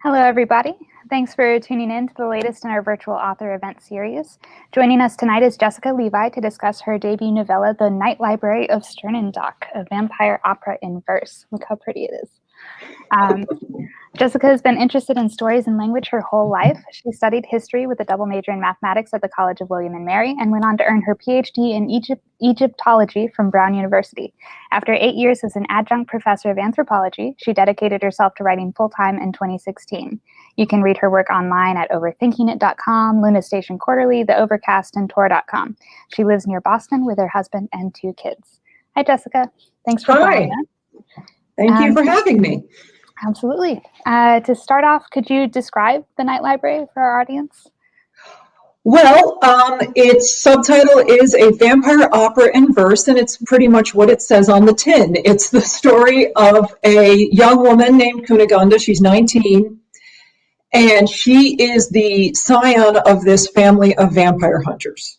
Hello, everybody. Thanks for tuning in to the latest in our virtual author event series. Joining us tonight is Jessica Lévai to discuss her debut novella, The Night Library of Sternendach, a vampire opera in verse. Look how pretty it is. Jessica has been interested in stories and language her whole life. She studied history with a double major in mathematics at the College of William and Mary and went on to earn her PhD in Egyptology from Brown University. After 8 years as an adjunct professor of anthropology, she dedicated herself to writing full-time in 2016. You can read her work online at overthinkingit.com, Luna Station Quarterly, The Overcast, and Tor.com. She lives near Boston with her husband and 2 kids. Hi, Jessica. Thanks for joining us. Thank you for having me. Absolutely. To start off, could you describe the Night Library for our audience? Well, its subtitle is A Vampire Opera in Verse, and it's pretty much what it says on the tin. It's the story of a young woman named Cunegonde. She's 19, and she is the scion of this family of vampire hunters.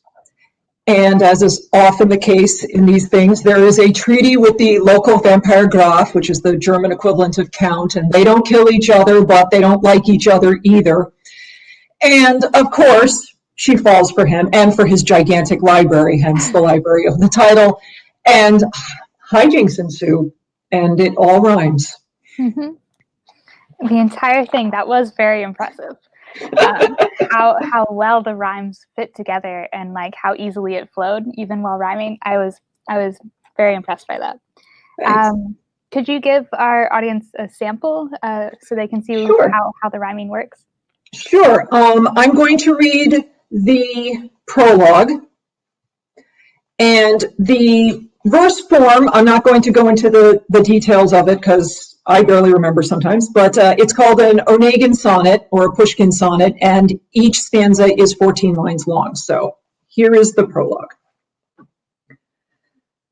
And as is often the case in these things, there is a treaty with the local vampire Graf, which is the German equivalent of count, and they don't kill each other, but they don't like each other either. And of course, she falls for him and for his gigantic library, hence the library of the title, and hijinks ensue, and it all rhymes. Mm-hmm. The entire thing, that was very impressive. How well the rhymes fit together and like how easily it flowed even while rhyming. I was very impressed by that. Could you give our audience a sample so they can see how the rhyming works? Sure. I'm going to read the prologue, and the verse form, I'm not going to go into the details of it because I barely remember sometimes, but it's called an Onegin sonnet or a Pushkin sonnet, and each stanza is 14 lines long. So here is the prologue.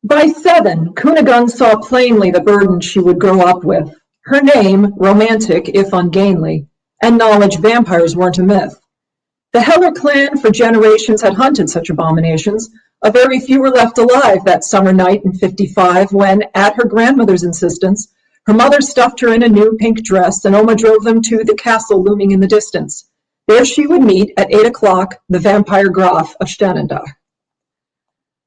By 7, Cunegonde saw plainly the burden she would grow up with. Her name, romantic if ungainly, and knowledge vampires weren't a myth. The Heller clan for generations had hunted such abominations. A very few were left alive that summer night in '55 when, at her grandmother's insistence, her mother stuffed her in a new pink dress, and Oma drove them to the castle looming in the distance. There she would meet, at 8 o'clock, the vampire Graf of Sternendach.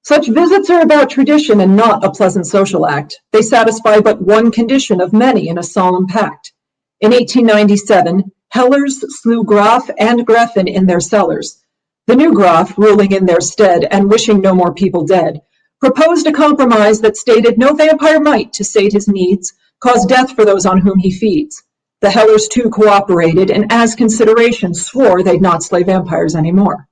Such visits are about tradition and not a pleasant social act. They satisfy but one condition of many in a solemn pact. In 1897, Hellers slew Graf and Gräfin in their cellars. The new Graf, ruling in their stead and wishing no more people dead, proposed a compromise that stated no vampire might, to sate his needs, cause death for those on whom he feeds. The Hellers too cooperated, and as consideration swore they'd not slay vampires anymore.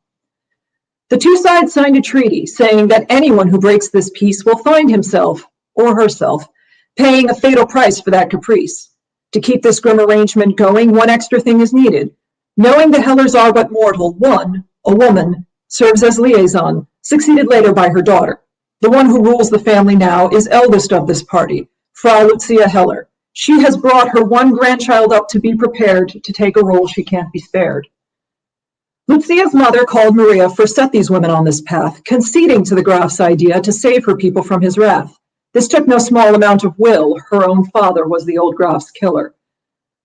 The two sides signed a treaty saying that anyone who breaks this peace will find himself, or herself, paying a fatal price for that caprice. To keep this grim arrangement going, one extra thing is needed. Knowing the Hellers are but mortal, one, a woman, serves as liaison, succeeded later by her daughter. The one who rules the family now is eldest of this party, Frau Lucia Heller. She has brought her one grandchild up to be prepared to take a role she can't be spared. Lucia's mother called Maria first set these women on this path, conceding to the Graf's idea to save her people from his wrath. This took no small amount of will. Her own father was the old Graf's killer.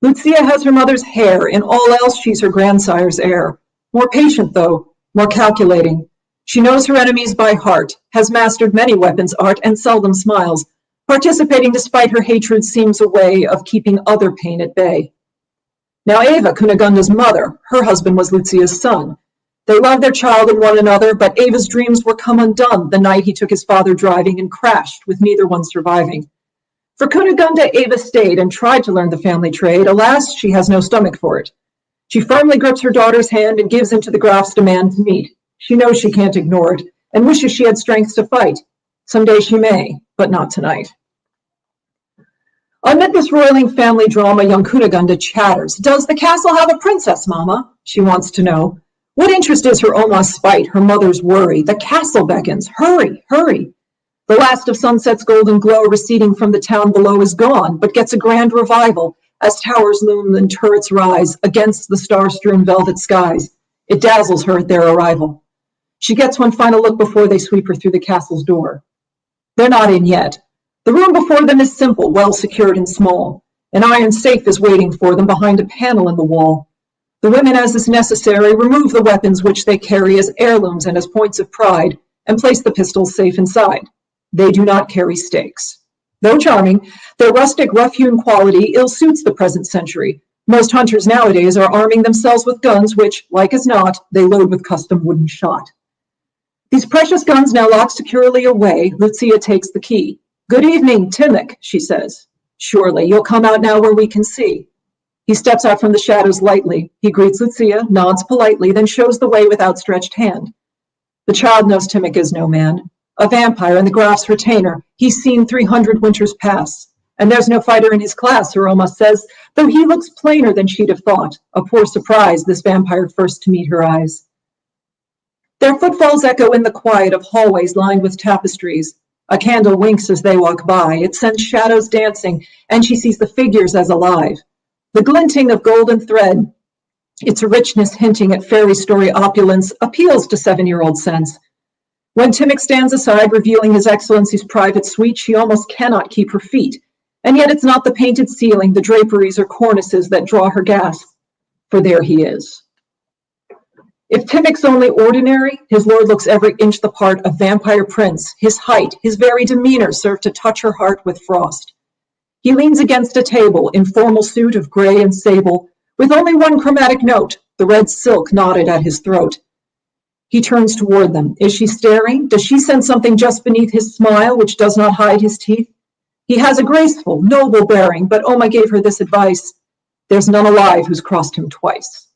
Lucia has her mother's hair. In all else, she's her grandsire's heir. More patient, though, more calculating. She knows her enemies by heart, has mastered many weapons art, and seldom smiles. Participating despite her hatred seems a way of keeping other pain at bay. Now Eva, Cunegonde's mother, her husband was Lucia's son. They loved their child and one another, but Eva's dreams were come undone the night he took his father driving and crashed, with neither one surviving. For Cunegonde, Eva stayed and tried to learn the family trade. Alas, she has no stomach for it. She firmly grips her daughter's hand and gives in to the Graf's demand to meet. She knows she can't ignore it and wishes she had strength to fight. Someday she may, but not tonight. Amid this roiling family drama, young Cunegonde chatters. Does the castle have a princess, Mama? She wants to know. What interest is her Oma's spite, her mother's worry? The castle beckons. Hurry, hurry. The last of sunset's golden glow receding from the town below is gone, but gets a grand revival as towers loom and turrets rise against the star-strewn velvet skies. It dazzles her at their arrival. She gets one final look before they sweep her through the castle's door. They're not in yet. The room before them is simple, well secured and small. An iron safe is waiting for them behind a panel in the wall. The women, as is necessary, remove the weapons which they carry as heirlooms and as points of pride, and place the pistols safe inside. They do not carry stakes. Though charming, their rustic, rough-hewn quality ill suits the present century. Most hunters nowadays are arming themselves with guns which, like as not, they load with custom wooden shot. These precious guns now locked securely away, Lucia takes the key. "Good evening, Timok," she says. "Surely, you'll come out now where we can see." He steps out from the shadows lightly. He greets Lucia, nods politely, then shows the way with outstretched hand. The child knows Timok is no man. A vampire and the Graf's retainer. He's seen 300 winters pass. And there's no fighter in his class, Aroma says, though he looks plainer than she'd have thought. A poor surprise, this vampire first to meet her eyes. Their footfalls echo in the quiet of hallways lined with tapestries. A candle winks as they walk by. It sends shadows dancing, and she sees the figures as alive. The glinting of golden thread, its richness hinting at fairy story opulence, appeals to 7-year-old sense. When Timok stands aside, revealing His Excellency's private suite, she almost cannot keep her feet. And yet it's not the painted ceiling, the draperies or cornices that draw her gasp, for there he is. If Timok's only ordinary, his lord looks every inch the part of vampire prince. His height, his very demeanor serve to touch her heart with frost. He leans against a table in formal suit of gray and sable, with only one chromatic note, the red silk knotted at his throat. He turns toward them. Is she staring? Does she sense something just beneath his smile, which does not hide his teeth? He has a graceful, noble bearing, but Oma gave her this advice: there's none alive who's crossed him twice.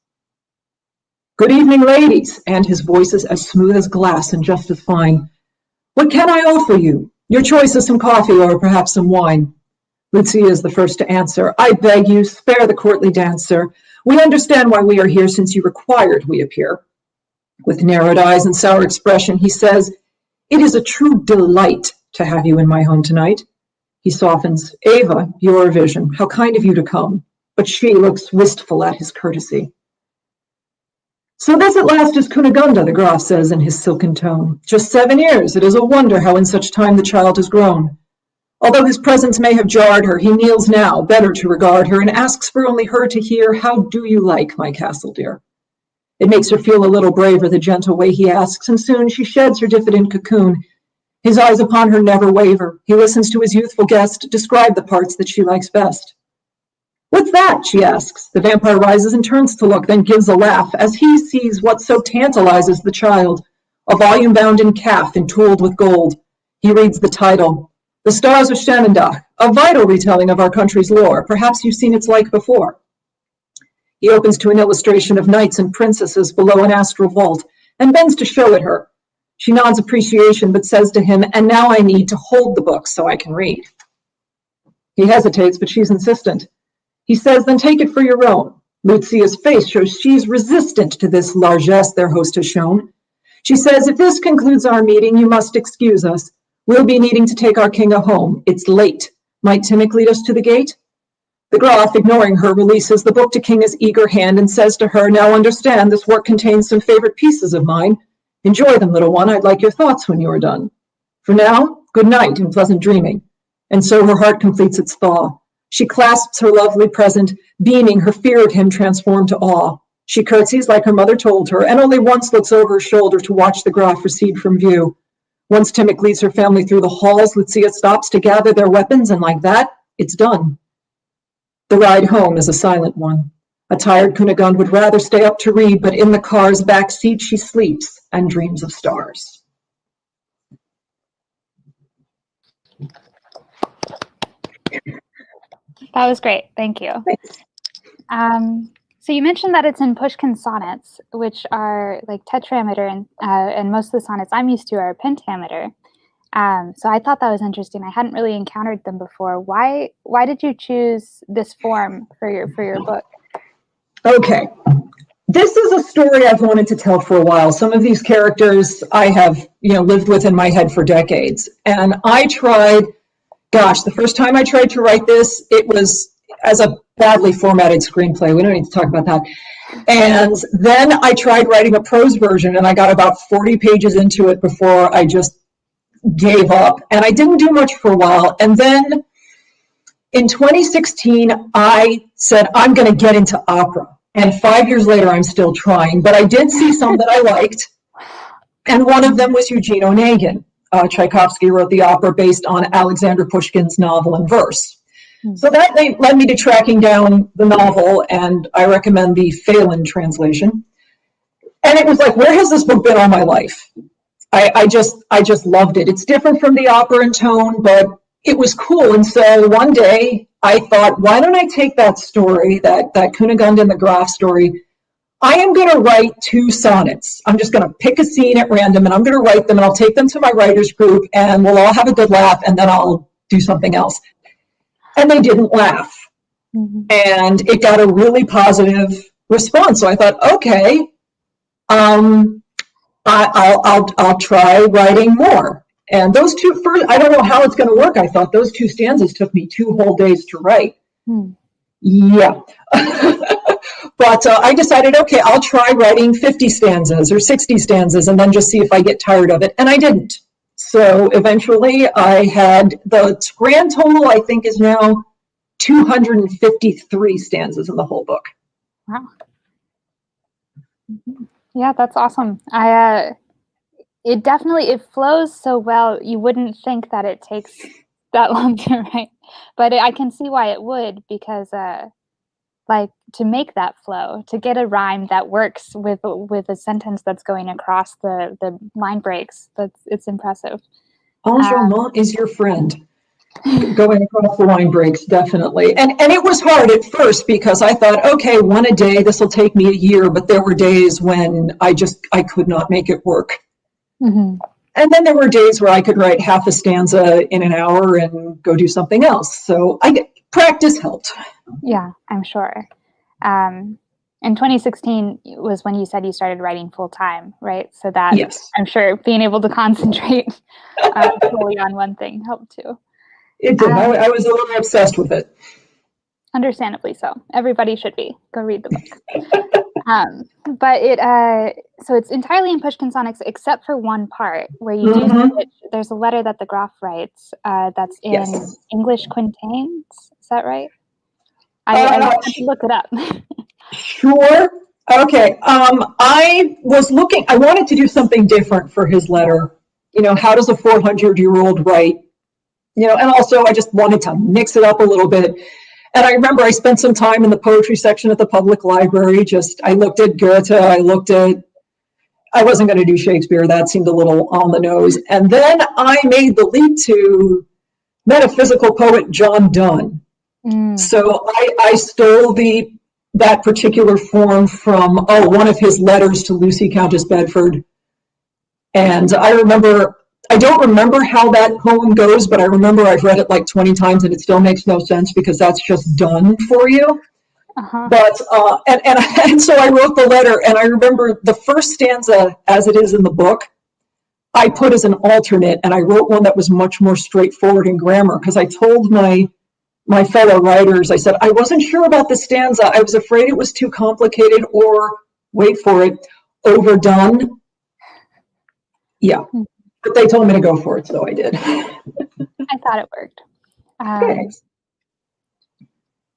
Good evening, ladies, and his voice is as smooth as glass and just as fine. What can I offer you? Your choice is some coffee or perhaps some wine. Lucia is the first to answer. I beg you, spare the courtly dancer. We understand why we are here, since you required we appear. With narrowed eyes and sour expression, he says, it is a true delight to have you in my home tonight. He softens. Ava, your vision, how kind of you to come. But she looks wistful at his courtesy. So this at last is Cunegonde, the Graf says in his silken tone. Just 7 years. It is a wonder how in such time the child has grown. Although his presence may have jarred her, he kneels now, better to regard her, and asks for only her to hear, how do you like my castle, dear? It makes her feel a little braver, the gentle way he asks, and soon she sheds her diffident cocoon. His eyes upon her never waver. He listens to his youthful guest describe the parts that she likes best. What's that? She asks. The vampire rises and turns to look, then gives a laugh as he sees what so tantalizes the child, a volume bound in calf and tooled with gold. He reads the title, The Stars of Sternendach, a vital retelling of our country's lore. Perhaps you've seen its like before. He opens to an illustration of knights and princesses below an astral vault and bends to show it her. She nods appreciation, but says to him, and now I need to hold the book so I can read. He hesitates, but she's insistent. He says, then take it for your own. Lucia's face shows she's resistant to this largesse their host has shown. She says, if this concludes our meeting, you must excuse us. We'll be needing to take our king home. It's late. Might Timok lead us to the gate? The Graf, ignoring her, releases the book to Kinga's eager hand and says to her, now understand, this work contains some favorite pieces of mine. Enjoy them, little one. I'd like your thoughts when you are done. For now, good night and pleasant dreaming. And so her heart completes its thaw. She clasps her lovely present, beaming, her fear of him transformed to awe. She curtsies like her mother told her, and only once looks over her shoulder to watch the Graf recede from view. Once Timok leads her family through the halls, Lucia stops to gather their weapons, and like that, it's done. The ride home is a silent one. A tired Cunegonde would rather stay up to read, but in the car's back seat she sleeps and dreams of stars. That was great. Thank you. So you mentioned that it's in Pushkin sonnets, which are like tetrameter, and most of the sonnets I'm used to are pentameter. So I thought that was interesting. I hadn't really encountered them before. Why did you choose this form for your book? Okay. This is a story I've wanted to tell for a while. Some of these characters I have, lived with in my head for decades. And I tried, the first time I tried to write this, it was as a badly formatted screenplay. We don't need to talk about that. And then I tried writing a prose version, and I got about 40 pages into it before I just gave up. And I didn't do much for a while. And then In 2016, I said, I'm going to get into opera. And 5 years later, I'm still trying. But I did see some that I liked. And one of them was Eugene Onegin. Tchaikovsky wrote the opera based on Alexander Pushkin's novel in verse. So that led me to tracking down the novel, and I recommend the Phelan translation. And it was like, where has this book been all my life? I just loved it. It's different from the opera in tone, but it was cool. And so one day I thought, why don't I take that story, that Kunigunde and the Graf story? I am going to write 2 sonnets. I'm just going to pick a scene at random, and I'm going to write them, and I'll take them to my writers group, and we'll all have a good laugh, and then I'll do something else. And they didn't laugh. And it got a really positive response. So I thought, okay, I'll try writing more. And those 2 first, I don't know how it's going to work. I thought those 2 stanzas took me 2 whole days to write. Yeah. But I decided, okay, I'll try writing 50 stanzas or 60 stanzas and then just see if I get tired of it. And I didn't. So eventually I had, the grand total, I think, is now 253 stanzas in the whole book. Wow. Yeah, that's awesome. It definitely, it flows so well. You wouldn't think that it takes that long to write, but I can see why it would, because like, to make that flow, to get a rhyme that works with a sentence that's going across the line breaks, it's impressive. Enjouement is your friend. Going across the line breaks, definitely. And it was hard at first, because I thought, okay, 1 a day, this will take me a year, but there were days when I could not make it work. And then there were days where I could write half a stanza in an hour and go do something else. So practice helped. Yeah, I'm sure. And 2016 was when you said you started writing full time, right? So that, yes. I'm sure being able to concentrate fully on one thing helped too. It did. I was a little obsessed with it. Understandably so. Everybody should be. Go read the book. But so it's entirely in Pushkin sonnets, except for one part where you do switch. There's a letter that the Graf writes that's in English quintains. Is that right? I had to look it up. Sure. Okay. I was looking, I wanted to do something different for his letter. You know, how does a 400-year-old write? You know, and also I just wanted to mix it up a little bit. And I remember I spent some time in the poetry section at the public library. I looked at Goethe, I wasn't going to do Shakespeare. That seemed a little on the nose. And then I made the leap to metaphysical poet John Donne. So I stole that particular form from one of his letters to Lucy Countess Bedford. And I don't remember how that poem goes, but I remember I've read it like 20 times and it still makes no sense, because that's just done for you. But and so I wrote the letter, and I remember the first stanza, as it is in the book, I put as an alternate, and I wrote one that was much more straightforward in grammar, because I told my fellow writers, I said, I wasn't sure about the stanza. I was afraid it was too complicated or, wait for it, overdone. Yeah, but they told me to go for it, so I did. I thought it worked. Thanks.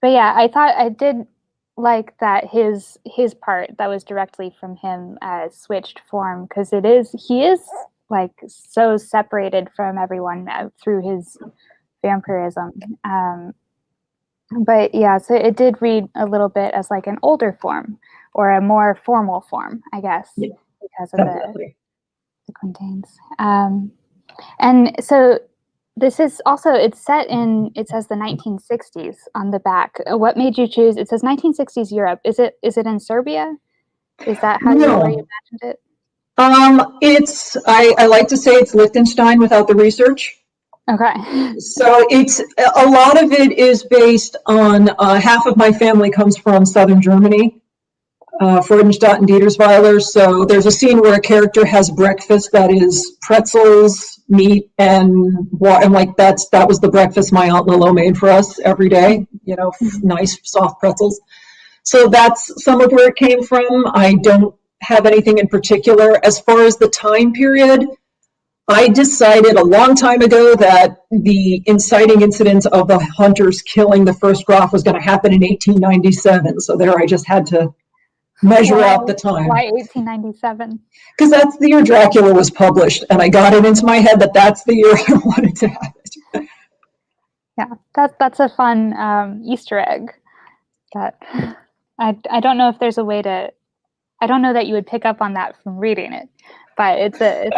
But yeah, I did like that his part that was directly from him switched form, because he is like so separated from everyone through his vampirism. But yeah, so it did read a little bit as like an older form, or a more formal form, I guess, because of the quintains. And so this is also, it says the 1960s on the back. What made you choose? It says 1960s Europe. Is it in Serbia? Is that how you imagined it? I like to say it's Liechtenstein without the research. Okay. So it's a lot of it is based on half of my family comes from southern Germany, Freudenstadt and Dietersweiler. So there's a scene where a character has breakfast that is pretzels, meat, and like that was the breakfast my Aunt Lilo made for us every day. You know, nice soft pretzels. So that's some of where it came from. I don't have anything in particular as far as the time period. I decided a long time ago that the inciting incident of the hunters killing the first Graf was going to happen in 1897. So there I just had to measure out the time. Why 1897? Because that's the year Dracula was published, and I got it into my head that that's the year I wanted to have it. Yeah, that's a fun Easter egg. That I don't know if there's a way to. I don't know that you would pick up on that from reading it, but it's a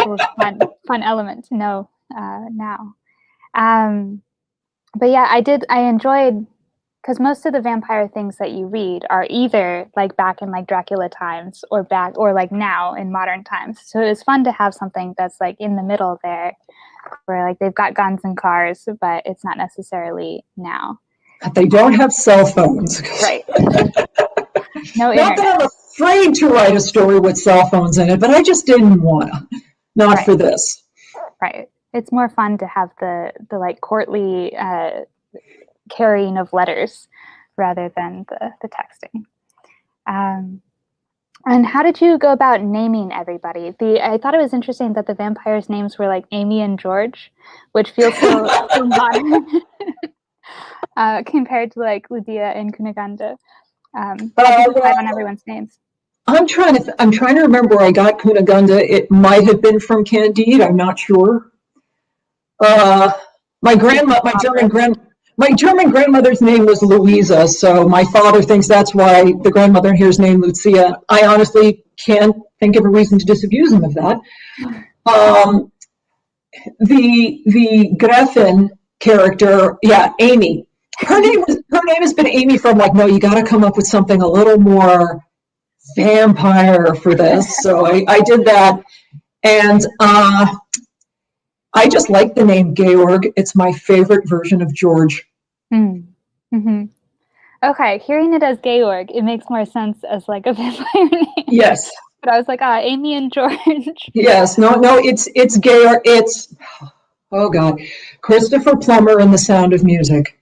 fun element to know now. But yeah, I enjoyed, because most of the vampire things that you read are either like back in like Dracula times or like now in modern times. So it was fun to have something that's like in the middle there, where like they've got guns and cars, but it's not necessarily now. They don't have cell phones. Right. No Not internet. that I'm afraid to write a story with cell phones in it, but I just didn't want to. Not for this. Right. It's more fun to have the like courtly carrying of letters rather than the texting. And how did you go about naming everybody? I thought it was interesting that the vampires' names were like Amy and George, which feels so modern compared to like Lydia and Cunegonde. How did you decide on everyone's names? I'm trying to remember where I got Cunegonde. It might have been from Candide. I'm not sure. My German grandmother's name was Louisa, so my father thinks that's why the grandmother here is named Lucia. I honestly can't think of a reason to disabuse him of that. The Gräfin character, Amy. Her name has been Amy from like, no, you got to come up with something a little more vampire for this. So I did that, and I just like the name Georg. It's my favorite version of George. Mm-hmm. Okay, hearing it as Georg, it makes more sense as like a vampire name. Yes. But I was like, Amy and George. Yes, no, it's Georg. It's, oh God, Christopher Plummer in The Sound of Music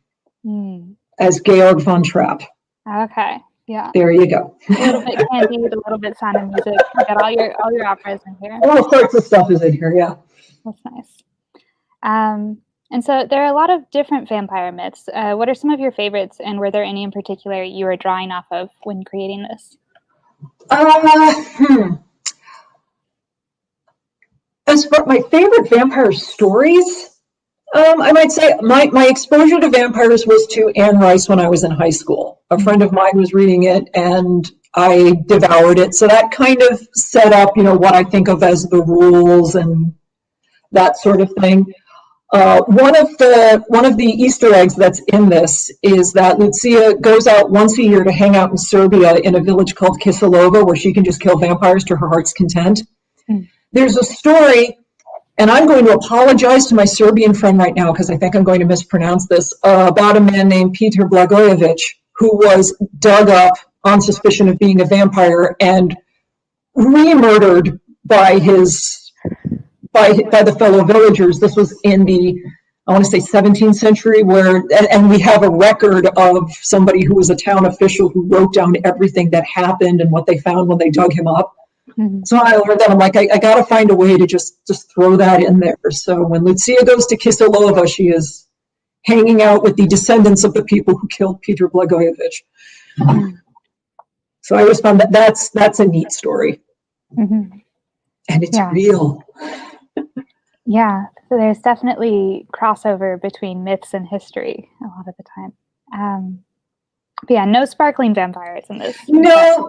as Georg von Trapp. Okay, yeah. There you go. A little bit Candide, a little bit Sound of Music. You got all your operas in here. All sorts of stuff is in here, yeah. That's nice. And so there are a lot of different vampire myths. What are some of your favorites, and were there any in particular you were drawing off of when creating this? As for my favorite vampire stories, I might say my exposure to vampires was to Anne Rice when I was in high school. A friend of mine was reading it, and I devoured it. So that kind of set up, what I think of as the rules and that sort of thing. One of the Easter eggs that's in this is that Lucia goes out once a year to hang out in Serbia in a village called Kisilova, where she can just kill vampires to her heart's content. There's a story, and I'm going to apologize to my Serbian friend right now because I think I'm going to mispronounce this, about a man named Peter Blagojevic, who was dug up on suspicion of being a vampire and re-murdered by the fellow villagers. This was in the, I want to say 17th century, and we have a record of somebody who was a town official who wrote down everything that happened and what they found when they dug him up. So I learned that. I'm like, I got to find a way to just throw that in there. So when Lucia goes to Kisilova, she is hanging out with the descendants of the people who killed Peter Blagojevic. So I always found that's a neat story. And it's real. Yeah, so there's definitely crossover between myths and history a lot of the time. But yeah, no sparkling vampires in this. No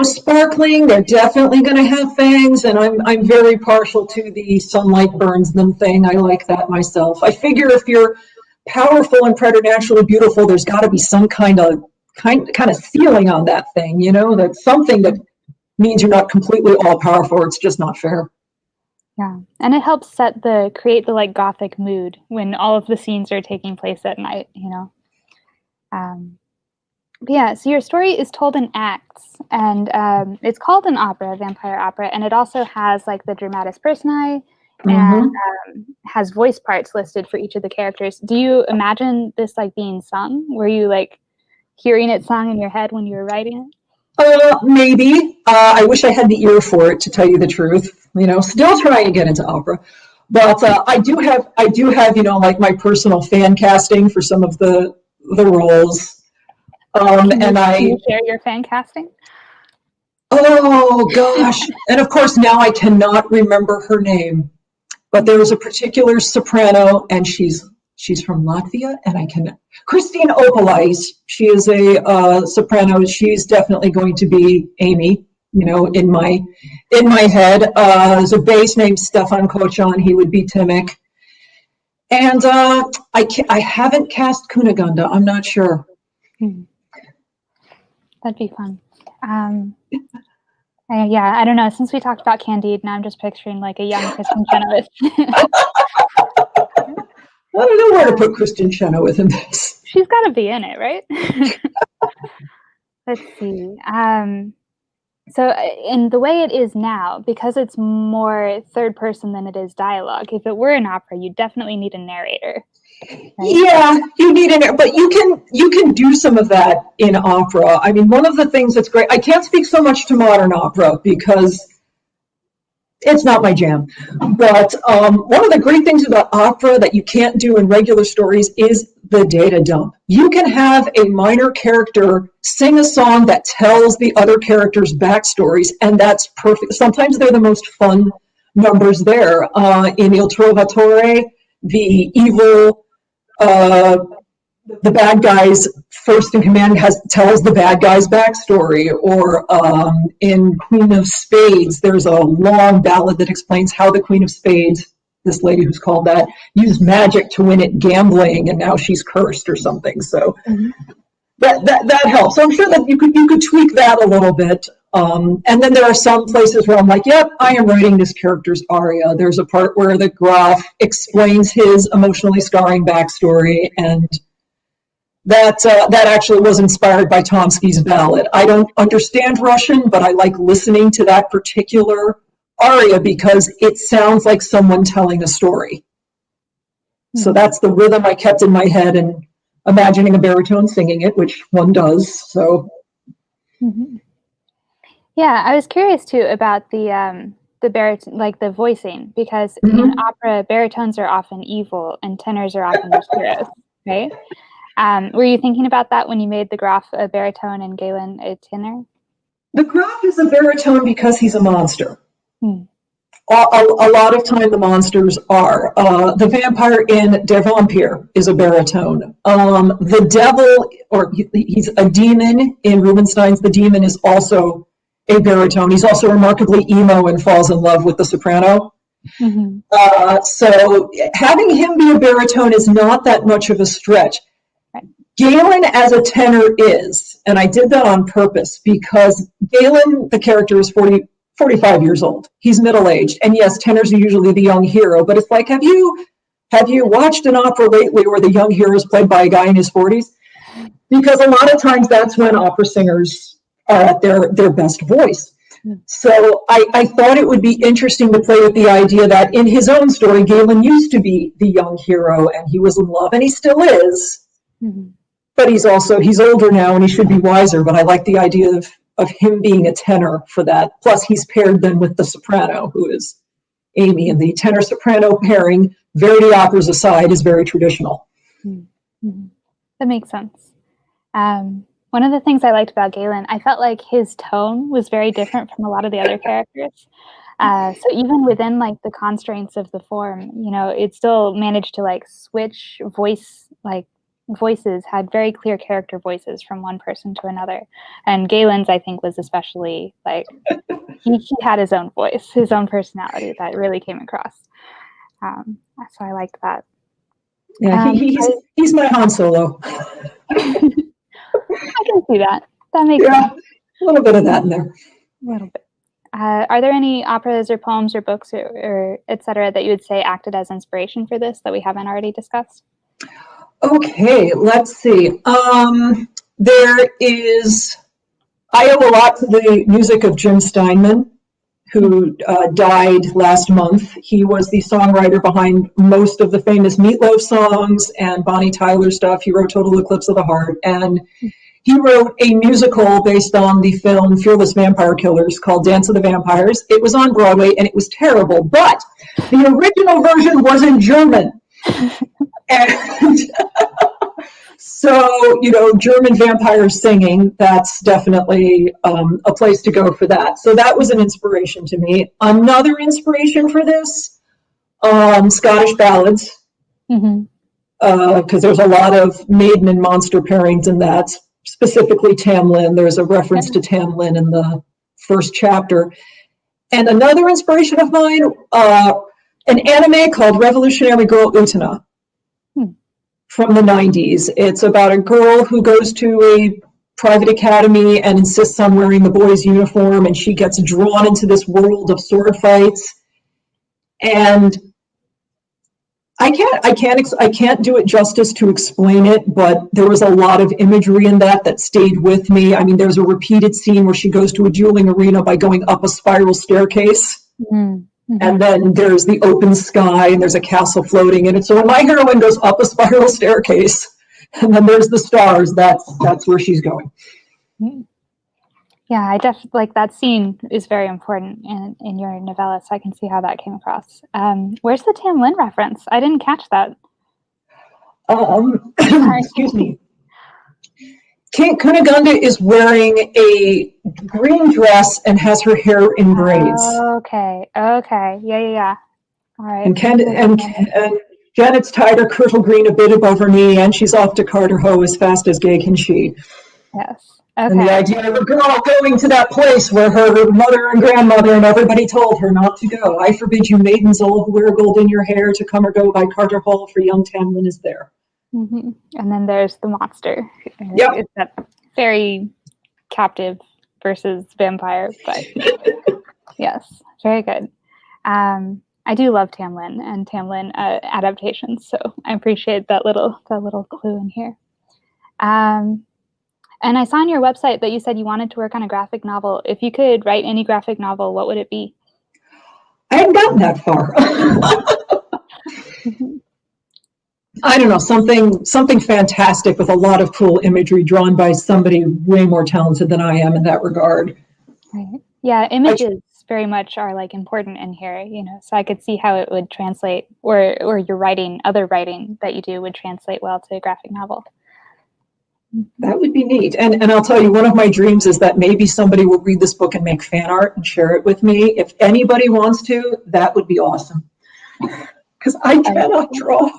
sparkling. They're definitely going to have fangs, and I'm very partial to the sunlight burns them thing. I like that myself. I figure if you're powerful and preternaturally beautiful, there's got to be some kind of ceiling on that thing. That's something that means you're not completely all powerful. Or it's just not fair. Yeah, and it helps create the like gothic mood when all of the scenes are taking place at night. But yeah, so your story is told in acts, and it's called an opera, vampire opera, and it also has like the dramatis personae and has voice parts listed for each of the characters. Do you imagine this like being sung? Were you like hearing it sung in your head when you were writing it? Maybe. I wish I had the ear for it, to tell you the truth. Still trying to get into opera. But I do have, like my personal fan casting for some of the roles. Can you share your fan casting? Oh gosh! And of course, now I cannot remember her name. But there is a particular soprano, and she's from Latvia, and Christine Opalai. She is a soprano. She's definitely going to be Amy. In my head. There's a bass named Stefan Kochan. He would be Timik. And I haven't cast Kunigunda. I'm not sure. That'd be fun. Yeah, I don't know. Since we talked about Candide, now I'm just picturing like a young Kristen Chenoweth. I don't know where to put Kristen Chenoweth in this. She's got to be in it, right? Let's see. So in the way it is now, because it's more third person than it is dialogue, if it were an opera, you definitely need a narrator. Right? Yeah, you need it, but you can do some of that in opera. I mean, one of the things that's great, I can't speak so much to modern opera because it's not my jam. But one of the great things about opera that you can't do in regular stories is the data dump. You can have a minor character sing a song that tells the other characters' backstories, and that's perfect. Sometimes they're the most fun numbers there. In Il Trovatore, the evil, the bad guy's first in command tells the bad guy's backstory, or in Queen of Spades, there's a long ballad that explains how the Queen of Spades, this lady who's called that, used magic to win at gambling, and now she's cursed or something. So that helps. So I'm sure that you could tweak that a little bit. And then there are some places where I'm like, yep, I am writing this character's aria. There's a part where the Graf explains his emotionally scarring backstory, and that actually was inspired by Tomsky's ballad. I don't understand Russian, but I like listening to that particular aria because it sounds like someone telling a story. So that's the rhythm I kept in my head, and imagining a baritone singing it, which one does. So. Yeah, I was curious too about the baritone, like the voicing, because in opera, baritones are often evil and tenors are often the heroes, right? Were you thinking about that when you made the Graf a baritone and Galen a tenor? The Graf is a baritone because he's a monster. A lot of time the monsters are. The vampire in Der Vampire is a baritone. The devil, or he's a demon in Rubinstein's The Demon, is also a baritone. He's also remarkably emo and falls in love with the soprano. So having him be a baritone is not that much of a stretch. Galen as a tenor is, and I did that on purpose because Galen, the character, is 45 years old. He's middle-aged, and yes, tenors are usually the young hero, but it's like, have you watched an opera lately where the young hero is played by a guy in his 40s? Because a lot of times that's when opera singers are at their best voice. So I thought it would be interesting to play with the idea that in his own story, Galen used to be the young hero, and he was in love, and he still is. But he's older now, and he should be wiser. But I like the idea of him being a tenor for that. Plus, he's paired then with the soprano, who is Amy, and the tenor-soprano pairing, Verdi operas aside, is very traditional. That makes sense. One of the things I liked about Galen, I felt like his tone was very different from a lot of the other characters. So even within like the constraints of the form, it still managed to like switch voices, had very clear character voices from one person to another. And Galen's, I think, was especially like, he had his own voice, his own personality that really came across. So I liked that. Yeah, he's my Han Solo. I can see that. That makes sense. A little bit of that in there. A little bit. Are there any operas or poems or books or et cetera that you would say acted as inspiration for this that we haven't already discussed? Okay, let's see. There is, I owe a lot to the music of Jim Steinman, who died last month. He was the songwriter behind most of the famous Meatloaf songs and Bonnie Tyler stuff. He wrote Total Eclipse of the Heart. And He wrote a musical based on the film Fearless Vampire Killers called Dance of the Vampires. It was on Broadway and it was terrible, but the original version was in German. And so, German vampires singing, that's definitely a place to go for that. So that was an inspiration to me. Another inspiration for this, Scottish ballads. Mm-hmm. Because there's a lot of maiden and monster pairings in that, specifically Tamlin. There's a reference to Tamlin in the first chapter. And another inspiration of mine, an anime called Revolutionary Girl Utena from the 90s. It's about a girl who goes to a private academy and insists on wearing the boys' uniform, and she gets drawn into this world of sword fights. And I can't do it justice to explain it, but there was a lot of imagery in that stayed with me. I mean, there's a repeated scene where she goes to a dueling arena by going up a spiral staircase. Mm-hmm. And then there's the open sky and there's a castle floating in it. So when my heroine goes up a spiral staircase and then there's the stars, that's where she's going. Mm-hmm. Yeah, I definitely like that scene is very important in your novella, so I can see how that came across. Where's the Tamlin reference? I didn't catch that. Excuse me. Cunegonde is wearing a green dress and has her hair in braids. Okay. Yeah. All right. And Janet's tied her kirtle green a bit above her knee, and she's off to cart her hoe as fast as gay can she. Yes. Okay. And the idea of a girl going to that place where her mother and grandmother and everybody told her not to go. I forbid you maidens all who wear gold in your hair to come or go by Carter Hall, for young Tamlin is there. Mm-hmm. And then there's the monster. Yep. It's that very captive versus vampire, but yes, very good. I do love Tamlin and Tamlin adaptations, so I appreciate that little clue in here. And I saw on your website that you said you wanted to work on a graphic novel. If you could write any graphic novel, what would it be? I haven't gotten that far. I don't know, something fantastic with a lot of cool imagery drawn by somebody way more talented than I am in that regard. Right. Yeah, images very much are like important in here, so I could see how it would translate, or your other writing that you do would translate well to a graphic novel. That would be neat. And I'll tell you, one of my dreams is that maybe somebody will read this book and make fan art and share it with me. If anybody wants to, that would be awesome. Because I cannot draw.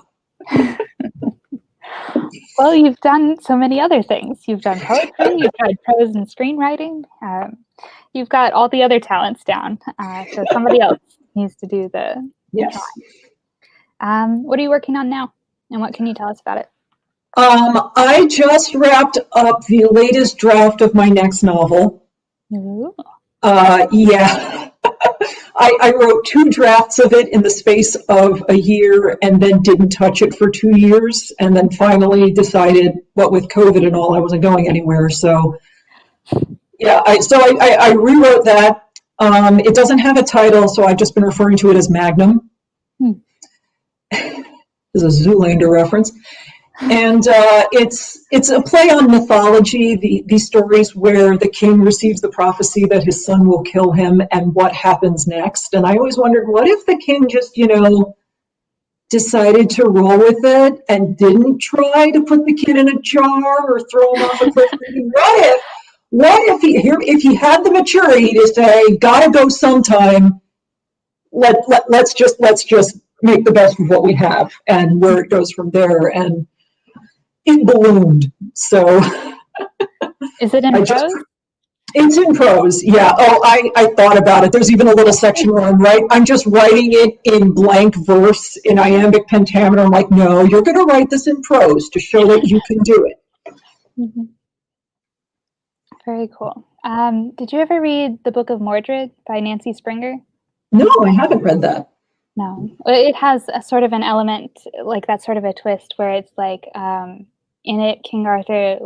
Well, you've done so many other things. You've done poetry, you've tried prose and screenwriting. You've got all the other talents down. So somebody else needs to do the yes. drawing. What are you working on now? And what can you tell us about it? I just wrapped up the latest draft of my next novel. Ooh. Yeah. I wrote 2 drafts of it in the space of a year and then didn't touch it for 2 years, and then finally decided, what with COVID and all, I wasn't going anywhere. So yeah, I rewrote that. It doesn't have a title, so I've just been referring to it as Magnum. This is a Zoolander reference. And it's a play on mythology, these stories where the king receives the prophecy that his son will kill him and what happens next. And I always wondered, what if the king just, decided to roll with it and didn't try to put the kid in a jar or throw him off a cliff? What if he had the maturity to say, gotta go sometime, let's just make the best of what we have, and where it goes from there. And it ballooned. So is it in prose? It's in prose, yeah. Oh, I thought about it. There's even a little section where I'm just writing it in blank verse in iambic pentameter. I'm like, no, you're going to write this in prose to show that you can do it. Mm-hmm. Very cool. Did you ever read The Book of Mordred by Nancy Springer? No, I haven't read that. No, it has a sort of an element, like that sort of a twist where it's like, in it, King Arthur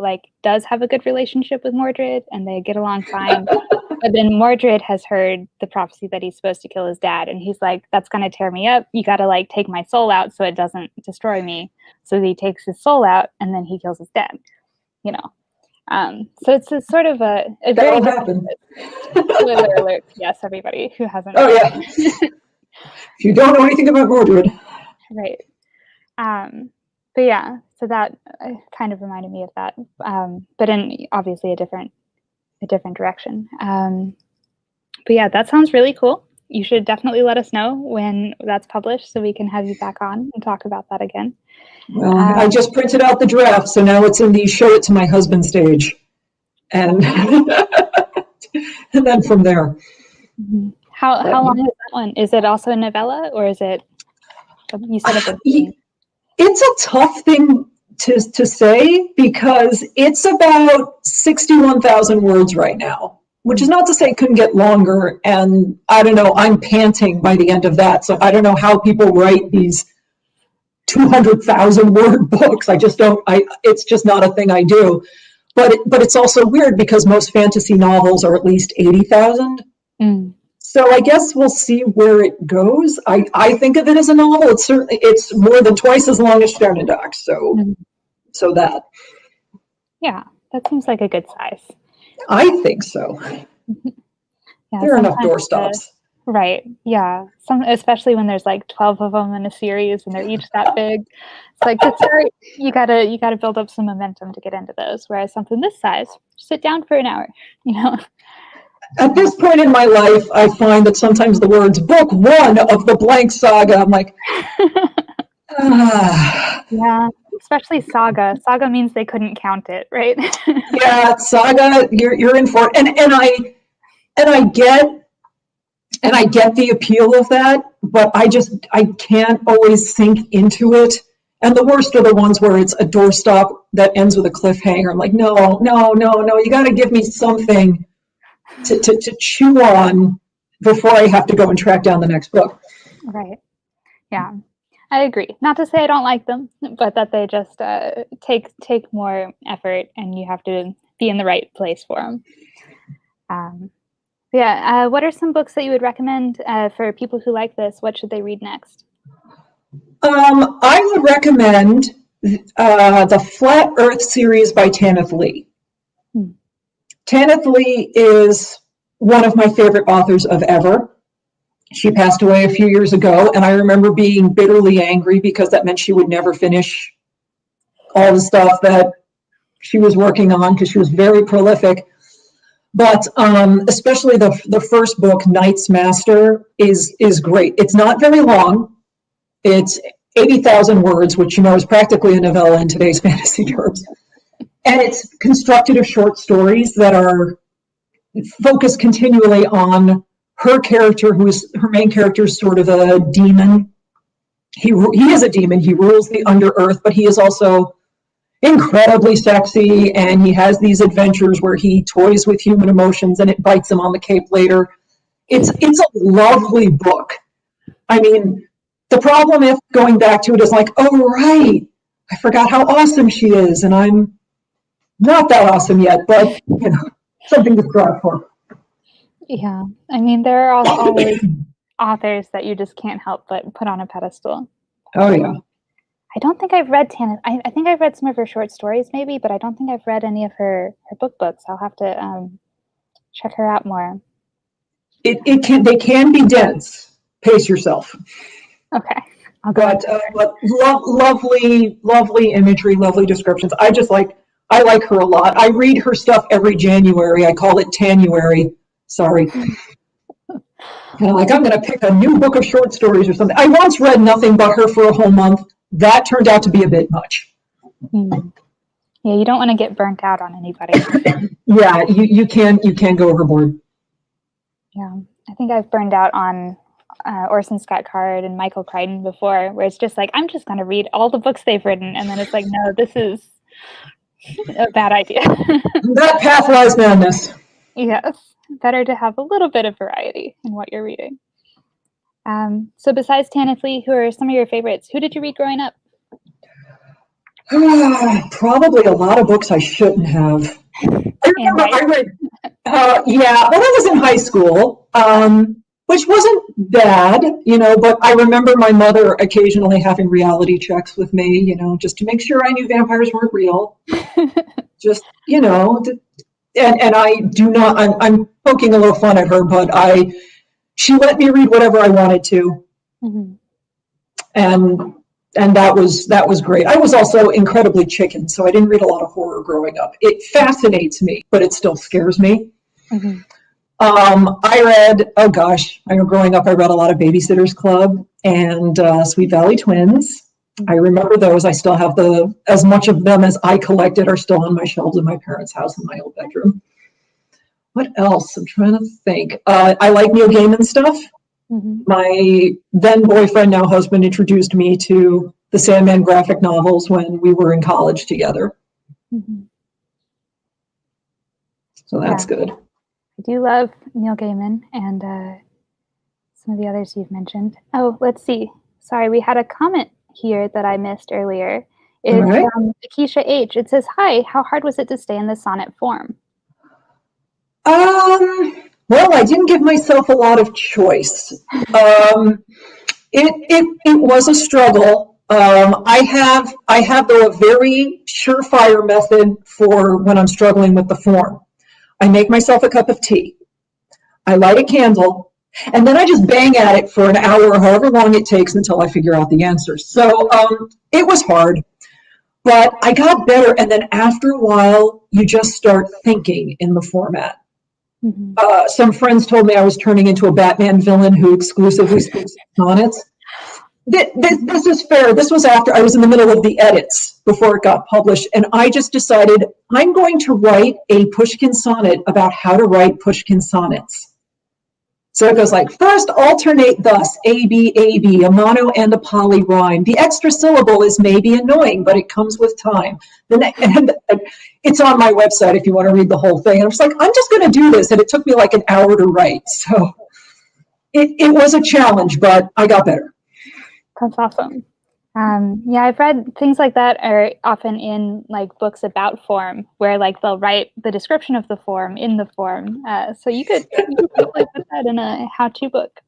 does have a good relationship with Mordred and they get along fine. But then Mordred has heard the prophecy that he's supposed to kill his dad, and he's like, that's going to tear me up. You got to take my soul out so it doesn't destroy me. So he takes his soul out and then he kills his dad, So it's a sort of a very That'll happen. spoiler alert. Yes, everybody who hasn't. Oh yeah. If you don't know anything about Mordred. Right. But yeah, so that kind of reminded me of that, but in obviously a different direction. But yeah, that sounds really cool. You should definitely let us know when that's published so we can have you back on and talk about that again. Well, I just printed out the draft, so now it's in the show it to my husband stage. And and then from there. How long is that one? Is it also a novella, or is it, you said a book? It's a tough thing to say because it's about 61,000 words right now, which is not to say it couldn't get longer. And I don't know, I'm panting by the end of that. So I don't know how people write these 200,000 word books. It's just not a thing I do. But it's also weird because most fantasy novels are at least 80,000. So I guess we'll see where it goes. I think of it as a novel. It's more than twice as long as Sternendach. So that. Yeah, that seems like a good size. I think so. Yeah, there are enough doorstops. Right. Yeah. Especially when there's like 12 of them in a series and they're each that big. It's like to start, you gotta build up some momentum to get into those. Whereas something this size, sit down for an hour, At this point in my life, I find that sometimes the words book one of the blank saga, I'm like, Yeah, especially saga. Saga means they couldn't count it, right? Yeah, saga, you're in for it. And I get the appeal of that, but I can't always sink into it. And the worst are the ones where it's a doorstop that ends with a cliffhanger. I'm like, no, you got to give me something to chew on before I have to go and track down the next book. Right. Yeah, I agree. Not to say I don't like them, but that they just take more effort, and you have to be in the right place for them. What are some books that you would recommend for people who like this? What should they read next? I would recommend the Flat Earth series by Tanith Lee. Tanith Lee is one of my favorite authors of ever. She passed away a few years ago, and I remember being bitterly angry because that meant she would never finish all the stuff that she was working on because she was very prolific. But especially the first book, Knight's Master, is great. It's not very long. It's 80,000 words, which is practically a novella in today's fantasy terms. And it's constructed of short stories that are focused continually on her character, her main character is sort of a demon. He is a demon. He rules the under earth, but he is also incredibly sexy, and he has these adventures where he toys with human emotions and it bites him on the cape later. It's a lovely book. I mean, the problem if going back to it is like, oh right, I forgot how awesome she is, and I'm not that awesome yet, but something to strive for. Yeah, I mean, there are always authors that you just can't help but put on a pedestal. Oh yeah. I don't think I've read Tanith. I think I've read some of her short stories, maybe, but I don't think I've read any of her books. I'll have to check her out more. They can be dense. Pace yourself. Okay. But lovely imagery, lovely descriptions. I like her a lot. I read her stuff every January. I call it Tanuary. Sorry. And I'm going to pick a new book of short stories or something. I once read nothing but her for a whole month. That turned out to be a bit much. Yeah, you don't want to get burnt out on anybody. Yeah, you can go overboard. Yeah, I think I've burned out on Orson Scott Card and Michael Crichton before, where it's just like, I'm just going to read all the books they've written, and then it's like, no, this is a bad idea. That path lies madness. Yes, better to have a little bit of variety in what you're reading. So besides Tanith Lee, who are some of your favorites? Who did you read growing up? Probably a lot of books I shouldn't have. I remember I read, when I was in high school, which wasn't bad, but I remember my mother occasionally having reality checks with me, just to make sure I knew vampires weren't real. just, and I do not, I'm poking a little fun at her, but she let me read whatever I wanted to. Mm-hmm. And that was great. I was also incredibly chicken, so I didn't read a lot of horror growing up. It fascinates me, but it still scares me. Mm-hmm. I read, oh gosh, I know growing up I read a lot of Babysitter's Club and Sweet Valley Twins. I remember those. I still have as much of them as I collected are still on my shelves in my parents' house in my old bedroom. What else? I'm trying to think. I like Neil Gaiman stuff. Mm-hmm. My then boyfriend, now husband, introduced me to the Sandman graphic novels when we were in college together. Mm-hmm. So that's good. I do love Neil Gaiman and some of the others you've mentioned. Oh, let's see. Sorry, we had a comment here that I missed earlier. It's from Keisha H. It says, "Hi, how hard was it to stay in the sonnet form?" Well, I didn't give myself a lot of choice. It was a struggle. I have though a very surefire method for when I'm struggling with the form. I make myself a cup of tea. I light a candle, and then I just bang at it for an hour or however long it takes until I figure out the answers. So it was hard, but I got better. And then after a while, you just start thinking in the format. Mm-hmm. Some friends told me I was turning into a Batman villain who exclusively speaks sonnets. This is fair. This was after I was in the middle of the edits before it got published, and I just decided I'm going to write a Pushkin sonnet about how to write Pushkin sonnets. So it goes like, first alternate thus, A, B, a mono and a poly rhyme. The extra syllable is maybe annoying, but it comes with time. And it's on my website if you want to read the whole thing. And I'm just like, I'm just going to do this. And it took me like an hour to write. So it was a challenge, but I got better. That's awesome. Yeah, I've read things like that are often in like books about form, where like they'll write the description of the form in the form. So you could probably put that in a how-to book.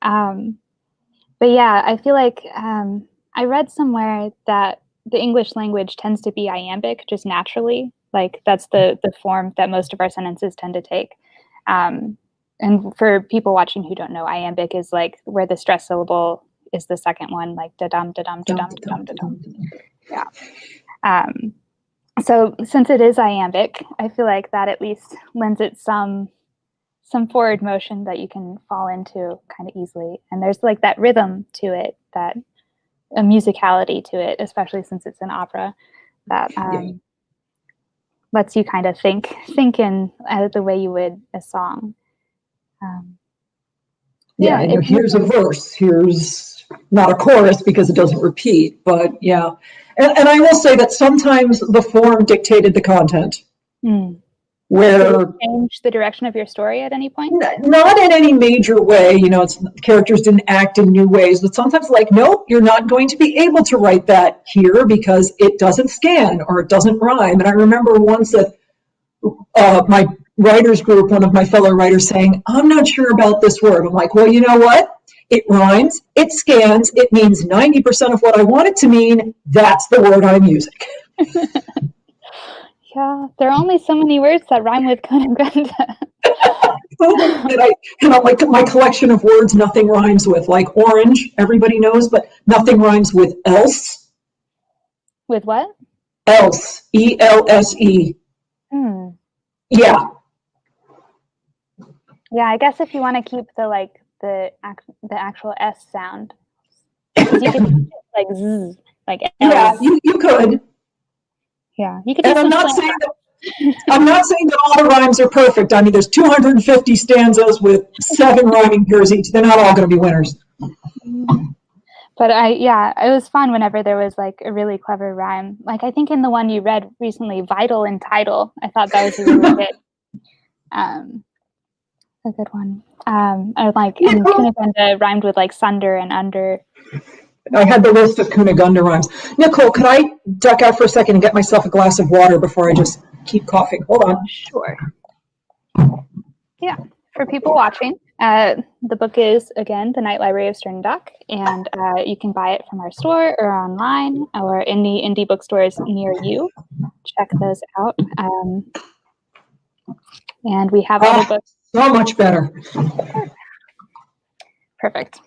But yeah, I feel like I read somewhere that the English language tends to be iambic just naturally. Like that's the form that most of our sentences tend to take. And for people watching who don't know, iambic is like where the stress syllable is the second one, like da-dum, da-dum, da-dum, da-dum, da-dum. Yeah. So since it is iambic, I feel like that at least lends it some forward motion that you can fall into kind of easily. And there's like that rhythm to it, that a musicality to it, especially since it's an opera, that lets you kind of think in the way you would a song. Here's a verse, here's not a chorus because it doesn't repeat, but yeah. And I will say that sometimes the form dictated the content. Where did it change the direction of your story at any point? Not in any major way. Characters didn't act in new ways, but sometimes like, nope, you're not going to be able to write that here because it doesn't scan or it doesn't rhyme. And I remember once that my writers group, one of my fellow writers saying, I'm not sure about this word. I'm like, well, you know what? It rhymes, it scans, it means 90% of what I want it to mean. That's the word I'm using. Yeah, there are only so many words that rhyme with Kunigunda. and I'm like, my collection of words nothing rhymes with, like orange, everybody knows, but nothing rhymes with else. With what? Else, E-L-S-E. Yeah. Yeah, I guess if you want to keep the actual S sound, because you could like zzz, like L. Yeah, you could. Yeah, you could. And I'm not saying that all the rhymes are perfect. I mean, there's 250 stanzas with 7 rhyming pairs each. They're not all going to be winners. But it was fun whenever there was like a really clever rhyme. Like I think in the one you read recently, "vital" and "title," I thought that was a really good, a good one. And Kunigunda rhymed with like "sunder" and "under." I had the list of Kunigunda rhymes. Nicole, could I duck out for a second and get myself a glass of water before I just keep coughing? Hold on. Sure. Yeah, for people watching, The book is, again, The Night Library of Sternendach, and you can buy it from our store or online or in the indie bookstores near you. Check those out. And we have other books. So much better. Perfect.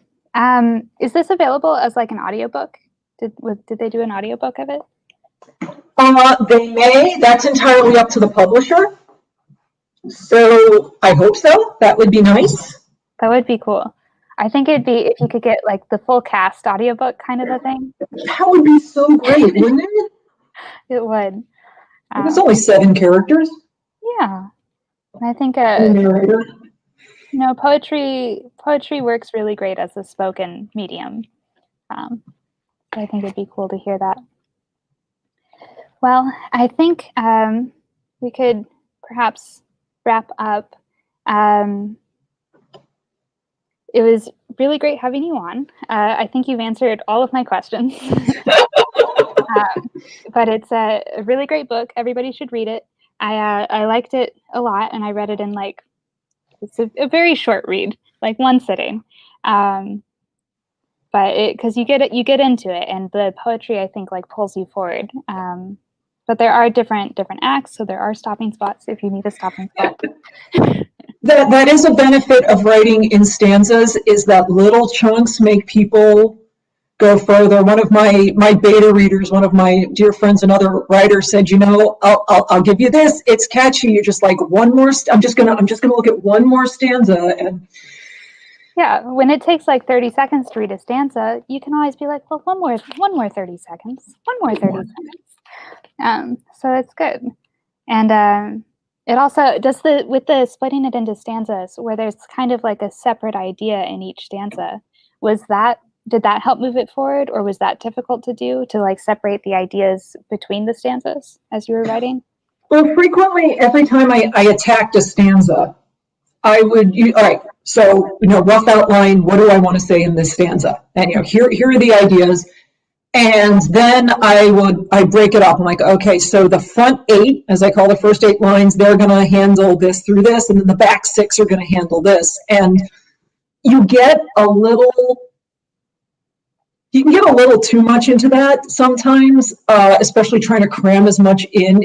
Is this available as like an audiobook? Did they do an audiobook of it? They may. That's entirely up to the publisher. So I hope so. That would be nice. That would be cool. I think it'd be if you could get like the full cast audiobook kind of a thing. That would be so great, wouldn't it? It would. It's only 7 characters. Yeah. I think Narrator. poetry works really great as a spoken medium. So I think it'd be cool to hear that. Well, I think we could perhaps wrap up. It was really great having you on. I think you've answered all of my questions. But it's a really great book. Everybody should read it. I liked it a lot, and I read it in like, it's a very short read, like one sitting. But because you get into it, and the poetry, I think, like pulls you forward. But there are different acts, so there are stopping spots if you need a stopping spot. That is a benefit of writing in stanzas, is that little chunks make people go further. One of my beta readers, one of my dear friends, another writer, said, I'll give you this. It's catchy. You're just like one more. I'm just gonna look at one more stanza. And yeah, when it takes like 30 seconds to read a stanza, you can always be like, well, one more 30 seconds, one more 30 seconds. So it's good. And it also does with the splitting it into stanzas where there's kind of like a separate idea in each stanza. Did that help move it forward, or was that difficult to do, to like separate the ideas between the stanzas as you were writing? Well, frequently, every time I attacked a stanza, I would, all right, so, rough outline, what do I want to say in this stanza? And, here are the ideas. And then I break it up. I'm like, okay, so the front 8, as I call the first 8 lines, they're going to handle this through this, and then the back 6 are going to handle this. And you get a little too much into that sometimes, especially trying to cram as much in.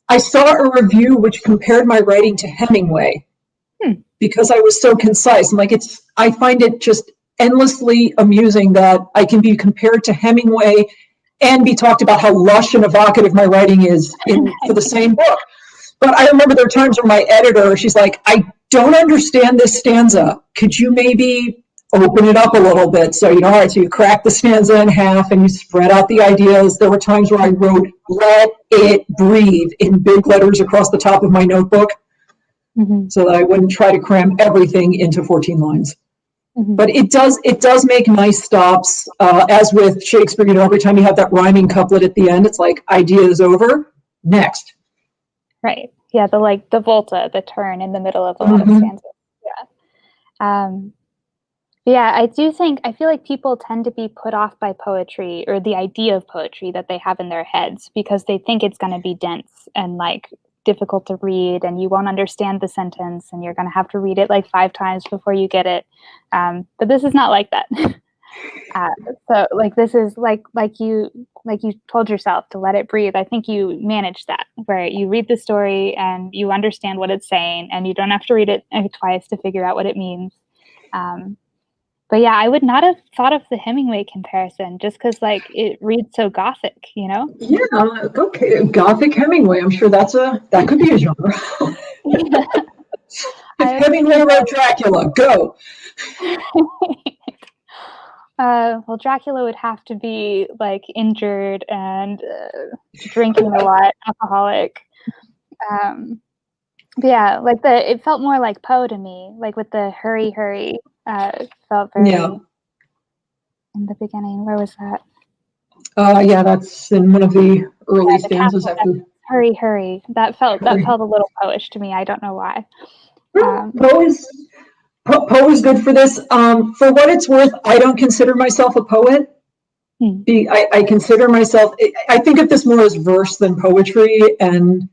I saw a review which compared my writing to Hemingway because I was so concise. I'm like, I find it just endlessly amusing that I can be compared to Hemingway and be talked about how lush and evocative my writing is for the same book. But I remember there were times when my editor, she's like, I don't understand this stanza. Could you maybe open it up a little bit? So, all right, so you crack the stanza in half and you spread out the ideas. There were times where I wrote, "Let it breathe" in big letters across the top of my notebook so that I wouldn't try to cram everything into 14 lines. But it does make nice stops, as with Shakespeare, every time you have that rhyming couplet at the end, it's like, idea is over, next. Right. Yeah, the volta, the turn in the middle of a lot of stanzas. Yeah. Yeah, I feel like people tend to be put off by poetry, or the idea of poetry that they have in their heads, because they think it's going to be dense and like difficult to read, and you won't understand the sentence, and you're going to have to read it like 5 times before you get it. But this is not like that. So like this is like you told yourself to let it breathe. I think you managed that, where you read the story and you understand what it's saying, and you don't have to read it twice to figure out what it means. But yeah, I would not have thought of the Hemingway comparison, just because like it reads so gothic, Yeah, okay, gothic Hemingway. I'm sure that could be a genre. If Hemingway wrote Dracula, go. Well, Dracula would have to be like injured and drinking a lot, alcoholic. But yeah, like it felt more like Poe to me, like with the hurry. Felt very in the beginning. Where was that? Yeah, that's in one of the early stanzas after. Hurry. That felt a little Poe-ish to me. I don't know why. Poe is good for this. For what it's worth, I don't consider myself a poet. I consider myself, I think of this more as verse than poetry, and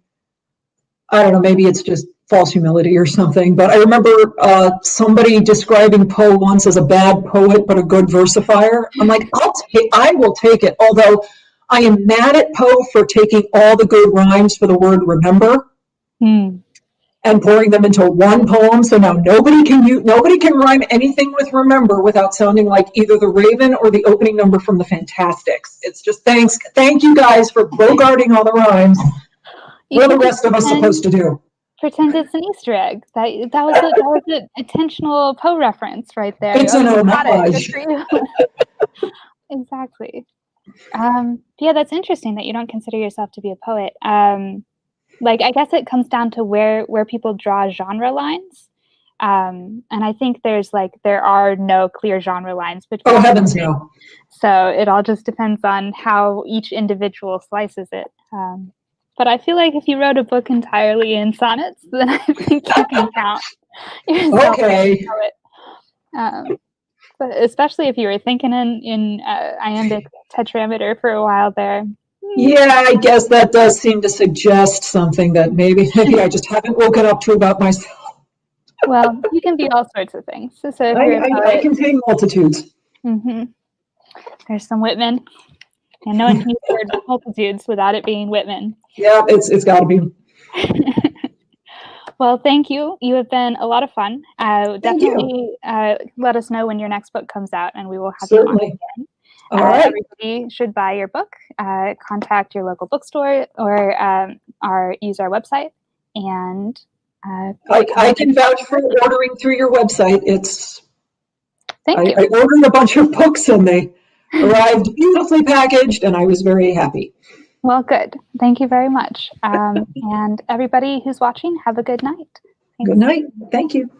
I don't know, maybe it's just false humility or something, but I remember somebody describing Poe once as a bad poet but a good versifier. I'm like, I will take it. Although I am mad at Poe for taking all the good rhymes for the word remember and pouring them into one poem. So now nobody can rhyme anything with remember without sounding like either the Raven or the opening number from the Fantastics. It's just thank you guys for bogarting all the rhymes. What are the rest of us supposed to do? Pretend it's an Easter egg. That was an intentional Poe reference right there. It's an homage. Exactly. Yeah, that's interesting that you don't consider yourself to be a poet. Like, I guess it comes down to where people draw genre lines. And I think there are no clear genre lines between. Oh, heavens no. So it all just depends on how each individual slices it. But I feel like if you wrote a book entirely in sonnets, then I think you can count yourself as a poet. But especially if you were thinking in iambic tetrameter for a while there. Yeah, I guess that does seem to suggest something that maybe I just haven't woken up to about myself. Well, you can be all sorts of things. So if you're a poet, I contain multitudes. There's some Whitman, and no one can use the word multitudes without it being Whitman. Yeah, it's got to be. Well, thank you. You have been a lot of fun. Definitely let us know when your next book comes out, and we will have you on again. All right. Everybody should buy your book. Contact your local bookstore or use our website. And I can vouch for ordering through your website. Thank you. I ordered a bunch of books and they arrived beautifully packaged, and I was very happy. Well, good. Thank you very much. And everybody who's watching, have a good night. Thanks. Good night. Thank you.